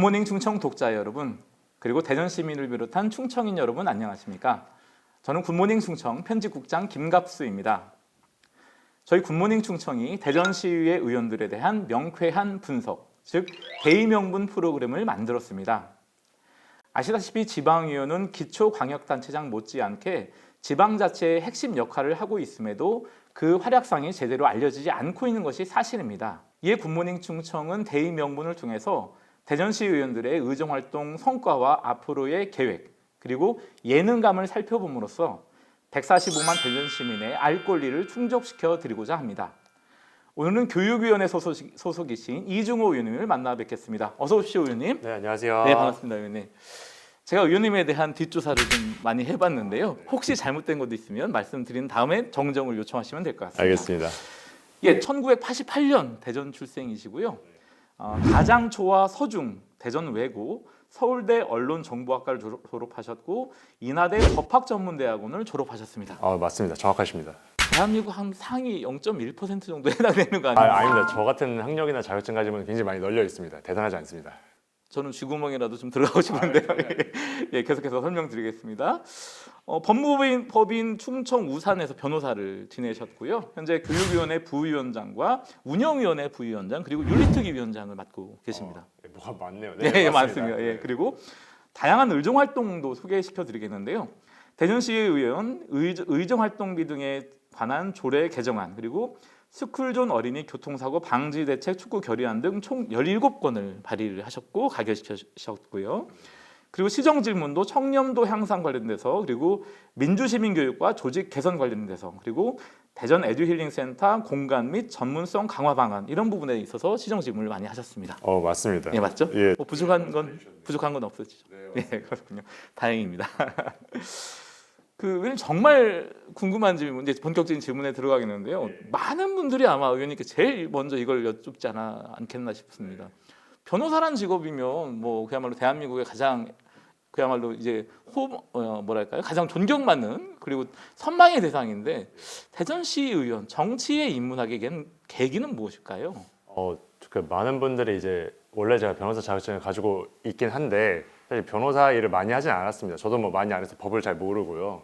굿모닝 충청 독자 여러분, 그리고 대전 시민을 비롯한 충청인 여러분 안녕하십니까? 저는 굿모닝 충청 편집국장 김갑수입니다. 저희 굿모닝 충청이 대전시의회 의원들에 대한 명쾌한 분석, 즉 대의명분 프로그램을 만들었습니다. 아시다시피 지방의원은 기초광역단체장 못지않게 지방자치의 핵심 역할을 하고 있음에도 그 활약상이 제대로 알려지지 않고 있는 것이 사실입니다. 이에 굿모닝 충청은 대의명분을 통해서 대전시 의원들의 의정활동 성과와 앞으로의 계획, 그리고 예능감을 살펴봄으로써 145만 대전 시민의 알 권리를 충족시켜 드리고자 합니다. 오늘은 교육위원회 소속이신 이중호 의원님을 만나 뵙겠습니다. 어서 오십시오, 의원님. 네, 안녕하세요. 네, 반갑습니다, 의원님. 제가 의원님에 대한 뒷조사를 좀 많이 해봤는데요. 혹시 잘못된 것도 있으면 말씀드린 다음에 정정을 요청하시면 될 것 같습니다. 알겠습니다. 예, 1988년 대전 출생이시고요. 가장초와 서중, 대전 외고, 서울대 언론정보학과를 졸업하셨고 인하대 법학전문대학원을 졸업하셨습니다. 맞습니다. 정확하십니다. 대한민국 한 상위 0.1% 정도 해당되는 거 아니에요? 아닙니다. 저 같은 학력이나 자격증 가지면 굉장히 많이 널려 있습니다. 대단하지 않습니다. 저는 쥐구멍이라도 좀 들어가고 싶은데요. 예, 계속해서 설명드리겠습니다. 법무법인 충청 우산에서 변호사를 지내셨고요. 현재 교육위원회 부위원장과 운영위원회 부위원장 그리고 윤리특위위원장을 맡고 계십니다. 뭐가 많네요. 네, 네, 맞습니다. 예, 그리고 다양한 의정활동도 소개시켜드리겠는데요. 대전시의원 의정활동비 등에 관한 조례 개정안 그리고 스쿨존 어린이 교통사고 방지 대책 축구 결의안 등 총 17건을 발의를 하셨고 가결시키셨고요. 그리고 시정 질문도 청렴도 향상 관련돼서 그리고 민주시민 교육과 조직 개선 관련돼서 그리고 대전 에듀힐링센터 공간 및 전문성 강화 방안 이런 부분에 있어서 시정 질문을 많이 하셨습니다. 맞습니다. 예, 맞죠? 예. 부족한 건 없으시죠? 네, 그렇군요. 다행입니다. 그 정말 궁금한 질문, 이제 본격적인 질문에 들어가겠는데요. 많은 분들이 아마 의원님께 제일 먼저 이걸 여쭙지 않겠나 싶습니다. 변호사란 직업이면 뭐 그야말로 대한민국의 가장 그야말로 이제 가장 존경받는 그리고 선망의 대상인데 대전시 의원 정치에 입문하게 된 계기는 무엇일까요? 그 많은 분들이 이제 원래 제가 변호사 자격증을 가지고 있긴 한데 사실 변호사 일을 많이 하진 않았습니다. 저도 뭐 많이 안 해서 법을 잘 모르고요.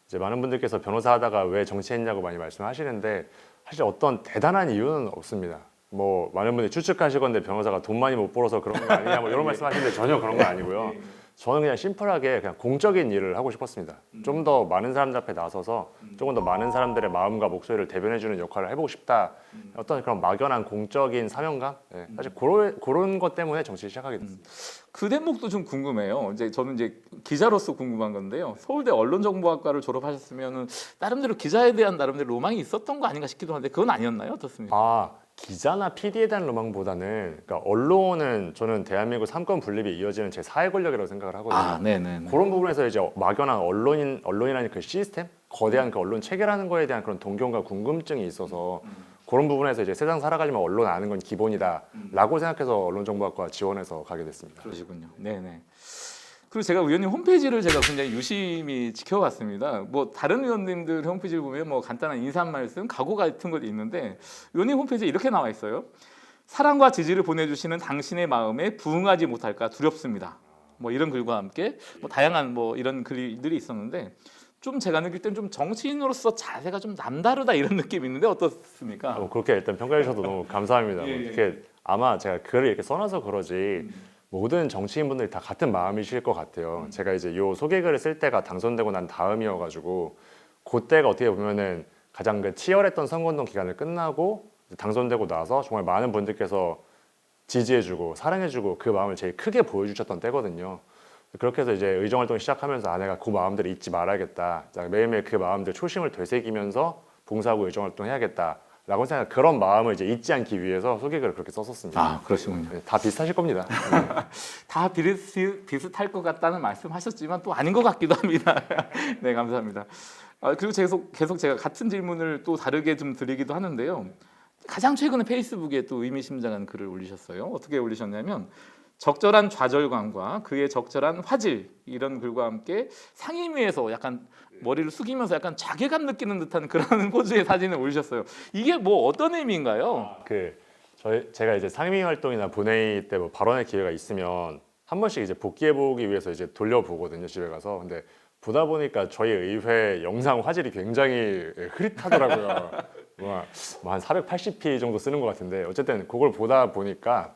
이제 많은 분들께서 변호사 하다가 왜 정치했냐고 많이 말씀하시는데 사실 어떤 대단한 이유는 없습니다. 뭐 많은 분들이 추측하시건데 변호사가 돈 많이 못 벌어서 그런 거 아니냐 뭐 이런 말씀하시는데 전혀 그런 건 아니고요. 저는 그냥 심플하게 그냥 공적인 일을 하고 싶었습니다. 좀 더 많은 사람들 앞에 나서서 조금 더 많은 사람들의 마음과 목소리를 대변해주는 역할을 해보고 싶다. 어떤 그런 막연한 공적인 사명감? 네. 사실 그런 것 때문에 정치를 시작하게 됐습니다. 그 대목도 좀 궁금해요. 저는 기자로서 궁금한 건데요. 서울대 언론정보학과를 졸업하셨으면 나름대로 기자에 대한 나름대로 로망이 있었던 거 아닌가 싶기도 한데 그건 아니었나요? 어떻습니까? 기자나 PD에 대한 로망보다는 그러니까 언론은 저는 대한민국 삼권 분립이 이어지는 제 사회 권력이라고 생각을 하거든요. 네네. 그런 부분에서 이제 막연한 언론이라는 그 시스템, 거대한 그 언론 체계라는 거에 대한 그런 동경과 궁금증이 있어서 그런 부분에서 이제 세상 살아가려면 언론 아는 건 기본이다라고 생각해서 언론정보학과 지원해서 가게 됐습니다. 그러시군요. 네네. 그리고 제가 의원님 홈페이지를 굉장히 유심히 지켜봤습니다. 뭐 다른 의원님들 홈페이지를 보면 뭐 간단한 인사 말씀, 각오 같은 것도 있는데 의원님 홈페이지에 이렇게 나와 있어요. 사랑과 지지를 보내주시는 당신의 마음에 부응하지 못할까 두렵습니다. 뭐 이런 글과 함께 뭐 다양한 뭐 이런 글들이 있었는데 좀 제가 느낄 땐 좀 정치인으로서 자세가 좀 남다르다 이런 느낌이 있는데 어떻습니까? 그렇게 일단 평가해 주셔서 너무 감사합니다. 예. 이렇게 아마 제가 글을 이렇게 써놔서 그러지 모든 정치인분들이 다 같은 마음이실 것 같아요. 제가 이제 요 소개글을 쓸 때가 당선되고 난 다음이어가지고 그때가 어떻게 보면은 가장 그 치열했던 선거운동 기간을 끝나고 당선되고 나서 정말 많은 분들께서 지지해주고 사랑해주고 그 마음을 제일 크게 보여주셨던 때거든요. 그렇게 해서 이제 의정활동을 시작하면서 내가 그 마음들을 잊지 말아야겠다. 매일매일 그 마음들 초심을 되새기면서 봉사하고 의정활동 해야겠다. 라고 생각 그런 마음을 이제 잊지 않기 위해서 소개글을 그렇게 썼었습니다. 그러시군요. 다 비슷하실 겁니다. 다 비슷할 것 같다는 말씀하셨지만 또 아닌 것 같기도 합니다. 네, 감사합니다. 그리고 계속 제가 같은 질문을 또 다르게 좀 드리기도 하는데요. 가장 최근에 페이스북에 또 의미심장한 글을 올리셨어요. 어떻게 올리셨냐면 적절한 좌절감과 그의 적절한 화질 이런 글과 함께 상임위에서 약간 머리를 숙이면서 약간 자괴감 느끼는 듯한 그런 포즈의 사진을 올리셨어요. 이게 뭐 어떤 의미인가요? 제가 이제 상임위 활동이나 본회의 때 뭐 발언할 기회가 있으면 한 번씩 이제 복귀해보기 위해서 이제 돌려보거든요, 집에 가서. 근데 보다 보니까 저희 의회 영상 화질이 굉장히 흐릿하더라고요. 뭐한 480p 정도 쓰는 것 같은데 어쨌든 그걸 보다 보니까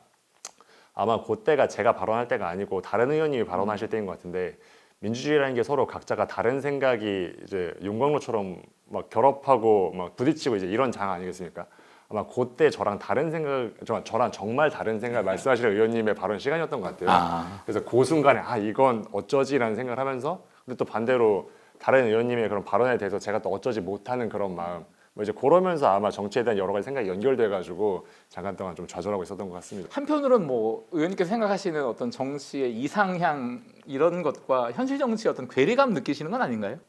아마 그때가 제가 발언할 때가 아니고 다른 의원님이 발언하실 때인 것 같은데, 민주주의라는 게 서로 각자가 다른 생각이 이제 용광로처럼 막 결합하고 막 부딪히고 이제 이런 장 아니겠습니까? 아마 그때 저랑 다른 생각, 저랑 정말 다른 생각 말씀하시는 의원님의 발언 시간이었던 것 같아요. 그래서 그 순간에 이건 어쩌지라는 생각을 하면서, 근데 또 반대로 다른 의원님의 그런 발언에 대해서 제가 또 어쩌지 못하는 그런 마음, 뭐 이제 그러면서 아마 정치에 대한 여러 가지 생각이 연결돼가지고 잠깐 동안 좀 좌절하고 있었던 것 같습니다. 한편으로는 뭐 의원님께서 생각하시는 어떤 정치의 이상향 이런 것과 현실 정치의 어떤 괴리감 느끼시는 건 아닌가요?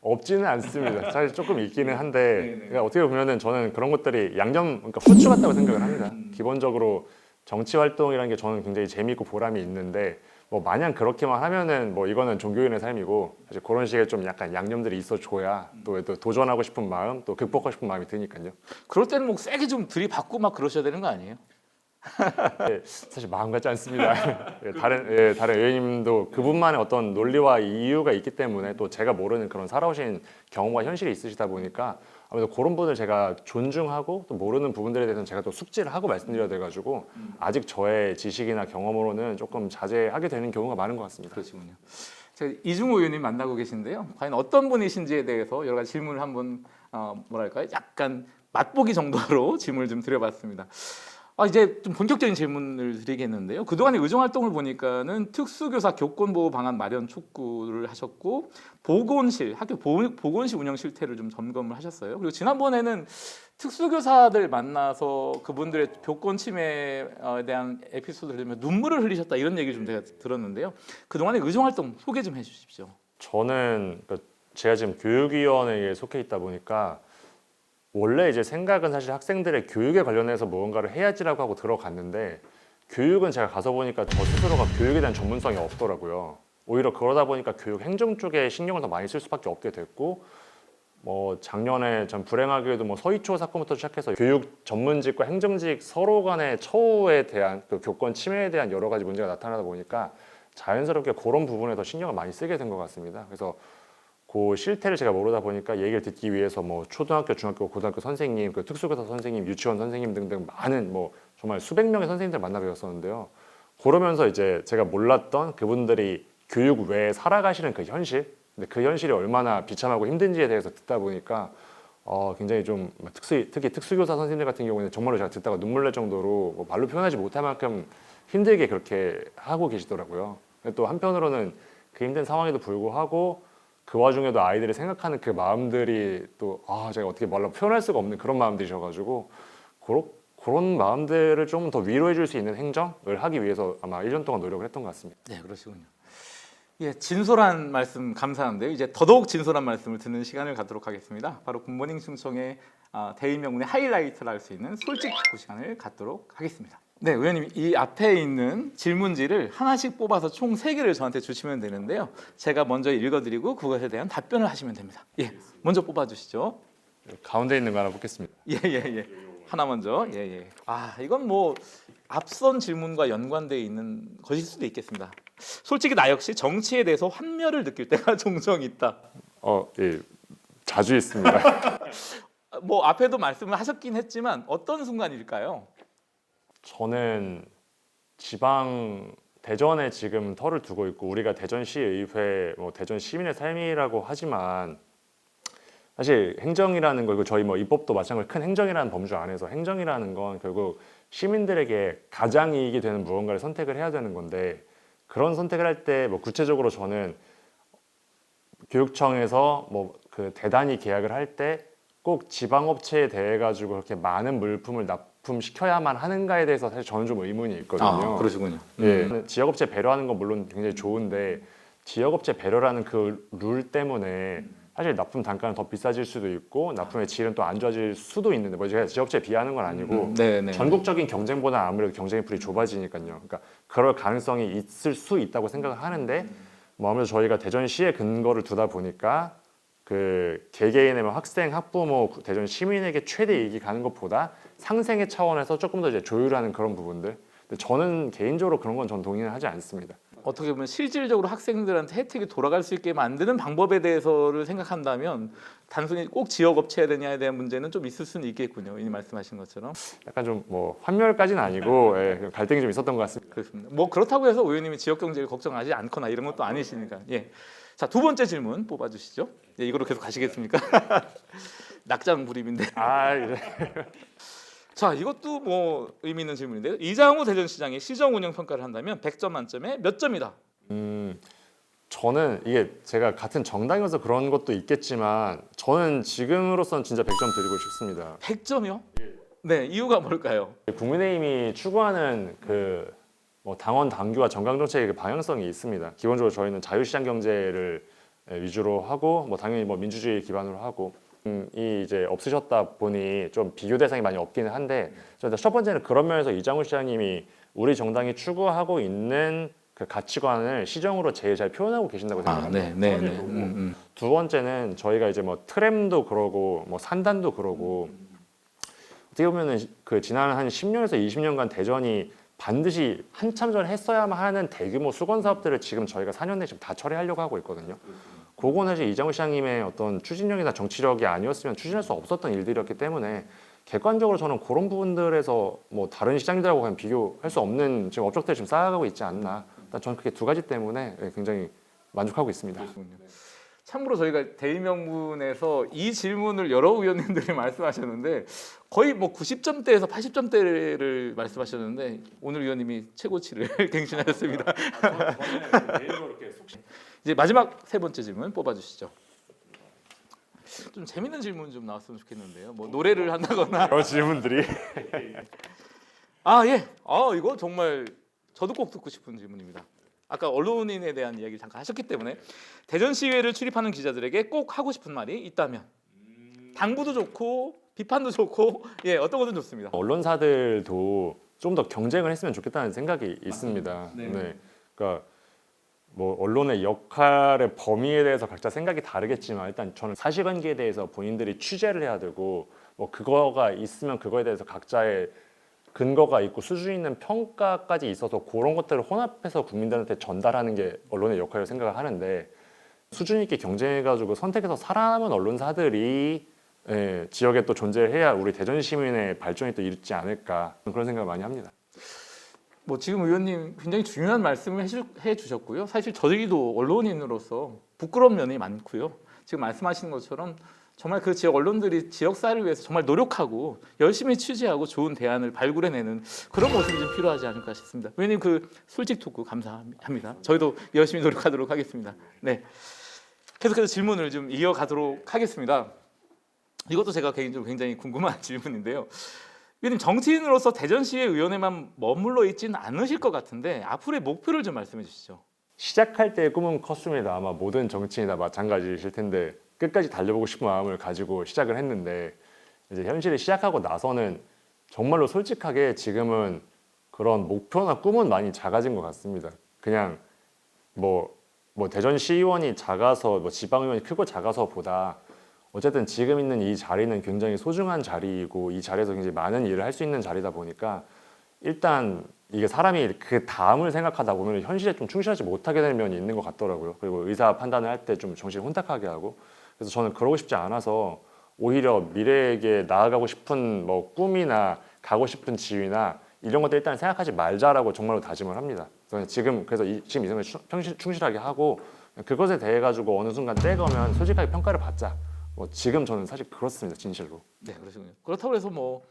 없지는 않습니다. 사실 조금 있기는 한데, 그러니까 어떻게 보면은 저는 그런 것들이 그러니까 후추 같다고 생각을 합니다. 기본적으로 정치 활동이라는 게 저는 굉장히 재미있고 보람이 있는데, 뭐 마냥 그렇게만 하면은 뭐 이거는 종교인의 삶이고, 사실 그런 식의 좀 약간 양념들이 있어줘야 또 도전하고 싶은 마음, 또 극복하고 싶은 마음이 드니까요. 그럴 때는 뭐 세게 좀 들이받고 막 그러셔야 되는 거 아니에요? 사실 마음 같지 않습니다. 다른 의원님도 그분만의 어떤 논리와 이유가 있기 때문에, 또 제가 모르는 그런 살아오신 경험과 현실이 있으시다 보니까 아무래도 그런 분을 제가 존중하고, 또 모르는 부분들에 대해서는 제가 또 숙지를 하고 말씀드려야 돼가지고 아직 저의 지식이나 경험으로는 조금 자제하게 되는 경우가 많은 것 같습니다. 그러시군요. 제가 이중호 의원님 만나고 계신데요. 과연 어떤 분이신지에 대해서 여러 가지 질문을 한번 뭐랄까요? 약간 맛보기 정도로 질문을 좀 드려봤습니다. 이제 좀 본격적인 질문을 드리겠는데요. 그동안의 의정 활동을 보니까는 특수교사 교권보호 방안 마련 촉구를 하셨고, 학교 보건실 운영 실태를 좀 점검을 하셨어요. 그리고 지난번에는 특수교사들 만나서 그분들의 교권 침해에 대한 에피소드를 들으면 눈물을 흘리셨다 이런 얘기를 좀 제가 들었는데요. 그동안의 의정 활동 소개 좀 해주십시오. 저는 제가 지금 교육위원회에 속해 있다 보니까 원래 이제 생각은 사실 학생들의 교육에 관련해서 무언가를 해야지라고 하고 들어갔는데, 교육은 제가 가서 보니까 저 스스로가 교육에 대한 전문성이 없더라고요. 오히려 그러다 보니까 교육 행정 쪽에 신경을 더 많이 쓸 수밖에 없게 됐고, 뭐 작년에 전 불행하게도 뭐 서희초 사건부터 시작해서 교육 전문직과 행정직 서로 간의 처우에 대한 그 교권 침해에 대한 여러 가지 문제가 나타나다 보니까 자연스럽게 그런 부분에 더 신경을 많이 쓰게 된 것 같습니다. 그래서 그 실태를 제가 모르다 보니까 얘기를 듣기 위해서 뭐 초등학교, 중학교, 고등학교 선생님, 그 특수교사 선생님, 유치원 선생님 등등 많은 뭐 정말 수백 명의 선생님들 만나 뵈었었는데요. 그러면서 이제 제가 몰랐던 그분들이 교육 외에 살아가시는 그 현실, 근데 그 현실이 얼마나 비참하고 힘든지에 대해서 듣다 보니까 굉장히 좀 특히 특수교사 선생님들 같은 경우에는 정말로 제가 듣다가 눈물 날 정도로 뭐 말로 표현하지 못할 만큼 힘들게 그렇게 하고 계시더라고요. 또 한편으로는 그 힘든 상황에도 불구하고 그 와중에도 아이들이 생각하는 그 마음들이 또 제가 어떻게 말로 표현할 수가 없는 그런 마음들이셔가지고, 그런 마음들을 좀 더 위로해 줄 수 있는 행정을 하기 위해서 아마 1년 동안 노력을 했던 것 같습니다. 네, 그러시군요. 예, 진솔한 말씀 감사한데요. 이제 더더욱 진솔한 말씀을 듣는 시간을 갖도록 하겠습니다. 바로 굿모닝 충청의 대의명분의 하이라이트를 할 수 있는 솔직 듣고 시간을 갖도록 하겠습니다. 네, 의원님, 이 앞에 있는 질문지를 하나씩 뽑아서 총 3개를 저한테 주시면 되는데요. 제가 먼저 읽어드리고 그것에 대한 답변을 하시면 됩니다. 예, 먼저 뽑아주시죠. 가운데 있는 거 하나 뽑겠습니다. 예. 하나 먼저. 예. 이건 뭐 앞선 질문과 연관되어 있는 것일 수도 있겠습니다. 솔직히 나 역시 정치에 대해서 환멸을 느낄 때가 종종 있다. 예, 자주 있습니다. 뭐 앞에도 말씀을 하셨긴 했지만 어떤 순간일까요? 저는 대전에 지금 터를 두고 있고, 우리가 대전시의회, 뭐 대전 시민의 삶이라고 하지만 사실 행정이라는 거, 그리고 저희 뭐 입법도 마찬가지로 큰 행정이라는 범주 안에서 행정이라는 건 결국 시민들에게 가장 이익이 되는 무언가를 선택을 해야 되는 건데, 그런 선택을 할 때 뭐 구체적으로 저는 교육청에서 뭐 그 대단히 계약을 할 때 꼭 지방업체에 대해 가지고 그렇게 많은 물품을 납품시켜야만 하는가에 대해서 사실 저는 좀 의문이 있거든요. 그러시군요. 예, 지역업체 배려하는 건 물론 굉장히 좋은데, 지역업체 배려라는 그 룰 때문에 사실 납품 단가는 더 비싸질 수도 있고 납품의 질은 또 안 좋아질 수도 있는데, 뭐 제가 지역업체 비하는 건 아니고 전국적인 경쟁보다 아무래도 경쟁의 풀이 좁아지니까요. 그러니까 그럴 가능성이 있을 수 있다고 생각을 하는데, 뭐 아무래도 저희가 대전시의 근거를 두다 보니까 그 개개인의 뭐 학생, 학부모, 대전 시민에게 최대 이익이 가는 것보다 상생의 차원에서 조금 더 이제 조율하는 그런 부분들. 근데 저는 개인적으로 그런 건 전 동의는 하지 않습니다. 어떻게 보면 실질적으로 학생들한테 혜택이 돌아갈 수 있게 만드는 방법에 대해서를 생각한다면 단순히 꼭 지역 업체에 되냐에 대한 문제는 좀 있을 수는 있겠군요. 이 말씀하신 것처럼. 약간 좀 뭐 환멸까지는 아니고 예, 갈등이 좀 있었던 것 같습니다. 그렇습니다. 뭐 그렇다고 해서 의원님이 지역 경제를 걱정하지 않거나 이런 것도 아니시니까. 예. 자, 두 번째 질문 뽑아주시죠. 예, 이거로 계속 가시겠습니까? 낙장 불입인데. 아, 이제 자, 이것도 뭐 의미 있는 질문인데요. 이장우 대전시장이 시정 운영 평가를 한다면 100점 만점에 몇 점이다? 저는 이게 제가 같은 정당이어서 그런 것도 있겠지만 저는 지금으로서는 진짜 100점 드리고 싶습니다. 100점이요? 네, 이유가 뭘까요? 국민의힘이 추구하는 그 뭐 당원 당규와 정강 정책의 그 방향성이 있습니다. 기본적으로 저희는 자유시장 경제를 위주로 하고 뭐 당연히 뭐 민주주의 기반으로 하고 이 이제 없으셨다 보니 좀 비교 대상이 많이 없기는 한데 저는 첫 번째는 그런 면에서 이장우 시장님이 우리 정당이 추구하고 있는 그 가치관을 시정으로 제일 잘 표현하고 계신다고 생각합니다. 네. 두 번째는 저희가 이제 뭐 트램도 그러고 뭐 산단도 그러고 어떻게 보면은 그 지난 한 10년에서 20년간 대전이 반드시 한참 전에 했어야만 하는 대규모 수건 사업들을 지금 저희가 4년 내에 지금 다 처리하려고 하고 있거든요. 그거는 이제 이장우 시장님의 어떤 추진력이나 정치력이 아니었으면 추진할 수 없었던 일들이었기 때문에 객관적으로 저는 그런 부분들에서 뭐 다른 시장들하고 그냥 비교할 수 없는 지금 업적들을 지금 쌓아가고 있지 않나. 일단 저는 그게 두 가지 때문에 굉장히 만족하고 있습니다. 참고로 저희가 대의명분에서 이 질문을 여러 의원님들이 말씀하셨는데 거의 뭐 90점대에서 80점대를 말씀하셨는데 오늘 의원님이 최고치를 갱신하셨습니다. 이제 마지막 세 번째 질문 뽑아주시죠. 좀 재밌는 질문 좀 나왔으면 좋겠는데요. 뭐 노래를 한다거나. 그런 질문들이 아 예. 이거 정말 저도 꼭 듣고 싶은 질문입니다. 아까 언론인에 대한 이야기를 잠깐 하셨기 때문에 대전시의회를 출입하는 기자들에게 꼭 하고 싶은 말이 있다면 당부도 좋고 비판도 좋고 예 어떤 것든 좋습니다. 언론사들도 좀 더 경쟁을 했으면 좋겠다는 생각이 있습니다. 네. 그러니까 뭐 언론의 역할의 범위에 대해서 각자 생각이 다르겠지만 일단 저는 사실관계에 대해서 본인들이 취재를 해야 되고 뭐 그거가 있으면 그거에 대해서 각자의 근거가 있고 수준 있는 평가까지 있어서 그런 것들을 혼합해서 국민들한테 전달하는 게 언론의 역할이라고 생각을 하는데 수준 있게 경쟁해가지고 선택해서 살아남은 언론사들이 지역에 또 존재해야 우리 대전 시민의 발전이 또 이르지 않을까 그런 생각을 많이 합니다. 뭐 지금 의원님 굉장히 중요한 말씀을 해주셨고요. 사실 저희도 언론인으로서 부끄러운 면이 많고요. 지금 말씀하신 것처럼 정말 그 지역 언론들이 지역사회를 위해서 정말 노력하고 열심히 취재하고 좋은 대안을 발굴해내는 그런 모습이 좀 필요하지 않을까 싶습니다. 의원님 그 솔직 토크 감사합니다. 저희도 열심히 노력하도록 하겠습니다. 네, 계속해서 질문을 좀 이어가도록 하겠습니다. 이것도 제가 개인적으로 굉장히 궁금한 질문인데요. 의원님 정치인으로서 대전시의 의원에만 머물러 있지는 않으실 것 같은데 앞으로의 목표를 좀 말씀해 주시죠. 시작할 때의 꿈은 컸습니다. 아마 모든 정치인이 다 마찬가지실 텐데 끝까지 달려보고 싶은 마음을 가지고 시작을 했는데 이제 현실을 시작하고 나서는 정말로 솔직하게 지금은 그런 목표나 꿈은 많이 작아진 것 같습니다. 그냥 뭐 대전시의원이 작아서 뭐 지방의원이 크고 작아서보다 어쨌든 지금 있는 이 자리는 굉장히 소중한 자리이고 이 자리에서 굉장히 많은 일을 할 수 있는 자리다 보니까 일단 이게 사람이 그 다음을 생각하다 보면 현실에 좀 충실하지 못하게 되는 면이 있는 것 같더라고요. 그리고 의사 판단을 할 때 좀 정신을 혼탁하게 하고 그래서 저는 그러고 싶지 않아서 오히려 미래에게 나아가고 싶은 뭐 꿈이나 가고 싶은 지위나 이런 것들 일단 생각하지 말자라고 정말로 다짐을 합니다. 그래서 지금 이 생을 충실하게 하고 그것에 대해 가지고 어느 순간 때가면 솔직하게 평가를 받자. 뭐 지금 저는 사실 그렇습니다, 진실로. 네, 그러시군요. 그렇다고 해서 뭐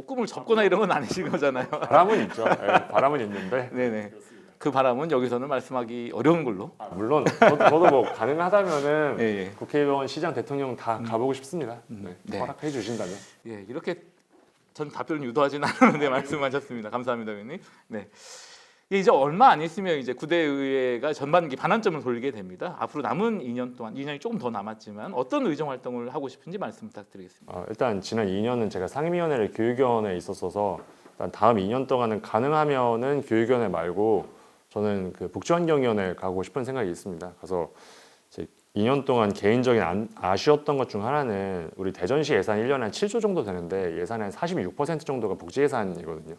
꿈을 접거나 이런 건 아니신 거잖아요. 바람은 있죠. 네, 바람은 있는데. 네네. 그 바람은 여기서는 말씀하기 어려운 걸로. 물론 저도 뭐 가능하다면은 예. 국회의원, 시장, 대통령 다 가보고 싶습니다. 네. 허락해 주신다면. 예, 이렇게 전 답변을 유도하지는 않았는데 말씀하셨습니다. 감사합니다, 의원님. 네. 이제 얼마 안 있으면 이제 구대의회가 전반기 반환점을 돌리게 됩니다. 앞으로 남은 2년 동안 2년이 조금 더 남았지만 어떤 의정 활동을 하고 싶은지 말씀 부탁드리겠습니다. 일단 지난 2년은 제가 상임위원회를 교육위원회에 있었어서 일단 다음 2년 동안은 가능하면은 교육위원회 말고 저는 그 복지환경위원회 가고 싶은 생각이 있습니다. 가서 2년 동안 개인적인 아쉬웠던 것 중 하나는 우리 대전시 예산 1년에 한 7조 정도 되는데 예산의 한 46% 정도가 복지 예산이거든요.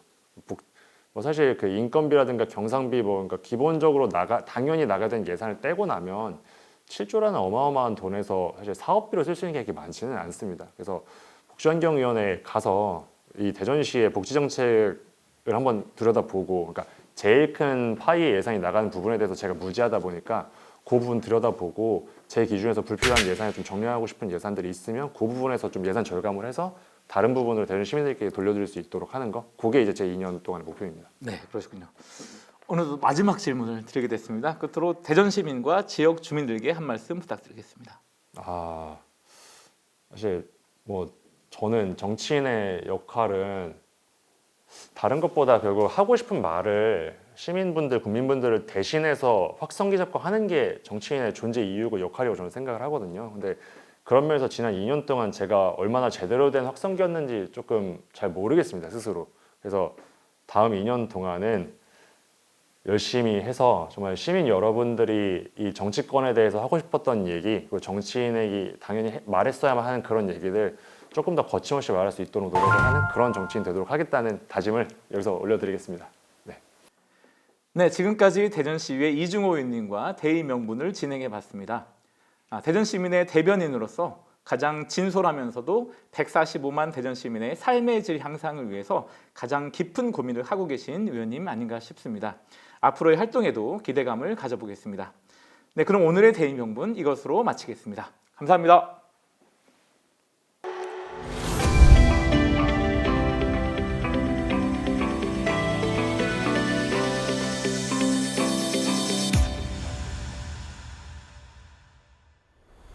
뭐 사실 그 인건비라든가 경상비 뭐 그러니까 기본적으로 당연히 나가야 되는 예산을 떼고 나면 7조라는 어마어마한 돈에서 사실 사업비로 쓸 수 있는 게 그렇게 많지는 않습니다. 그래서 복지환경위원회에 가서 이 대전시의 복지 정책을 한번 들여다보고, 그러니까 제일 큰 파이의 예산이 나가는 부분에 대해서 제가 무지하다 보니까 그 부분 들여다보고 제 기준에서 불필요한 예산을 좀 정리하고 싶은 예산들이 있으면 그 부분에서 좀 예산 절감을 해서 다른 부분으로 대전 시민들께 돌려드릴 수 있도록 하는 거, 그게 이제 제 2년 동안의 목표입니다. 네, 그러시군요. 오늘도 마지막 질문을 드리게 됐습니다. 끝으로 대전 시민과 지역 주민들께 한 말씀 부탁드리겠습니다. 사실 뭐 저는 정치인의 역할은 다른 것보다 결국 하고 싶은 말을 시민분들, 국민분들을 대신해서 확성기 잡고 하는 게 정치인의 존재 이유고 역할이라고 저는 생각을 하거든요. 근데 그런 면에서 지난 2년 동안 제가 얼마나 제대로 된 확성기였는지 조금 잘 모르겠습니다, 스스로. 그래서 다음 2년 동안은 열심히 해서 정말 시민 여러분들이 이 정치권에 대해서 하고 싶었던 얘기, 그리고 정치인에게 당연히 말했어야만 하는 그런 얘기들 조금 더 거침없이 말할 수 있도록 노력을 하는 그런 정치인 되도록 하겠다는 다짐을 여기서 올려드리겠습니다. 네, 지금까지 대전시의회 이중호 의원님과 대의 명분을 진행해 봤습니다. 대전 시민의 대변인으로서 가장 진솔하면서도 145만 대전 시민의 삶의 질 향상을 위해서 가장 깊은 고민을 하고 계신 의원님 아닌가 싶습니다. 앞으로의 활동에도 기대감을 가져보겠습니다. 네, 그럼 오늘의 대의 명분 이것으로 마치겠습니다. 감사합니다.